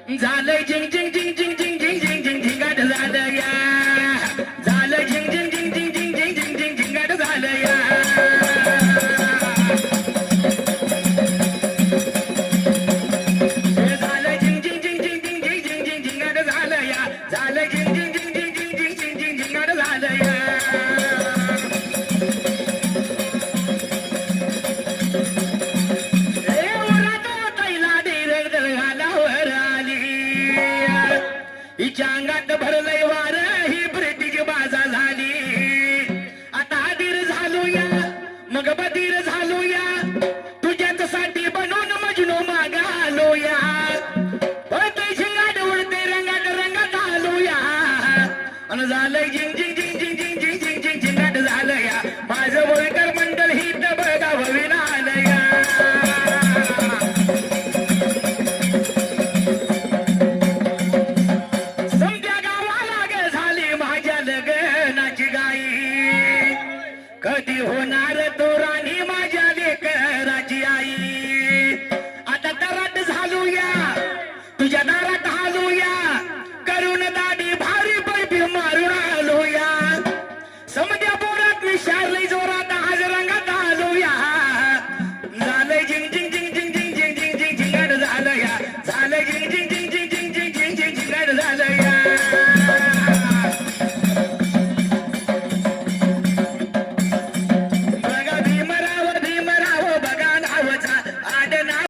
झालं जिंग जिंग जिंग जिंग जिंग जिंग जिंग जिंग झिंगाट झालं या झालं जिंग जिंग जिंग जिंग जिंग जिंग जिंग जिंग झिंगाट झालं या झालं जिंग जिंग जिंग जिंग जिंग जिंग जिंग जिंग झिंगाट झालं या झालं जिंग जिंग जिंग जिंग जिंग जिंग जिंग जिंग झिंगाट झालं या हिच्या अंगात भरलंय वार ही प्रीतीची बाजा झाली आता अधीर झालो या मग बधीर झालो या तुझ्याच साठी बनून मजनू माग आलो या पळते शिंगाट उडते रंगात रंगात आलो या आणि झालंय जिंग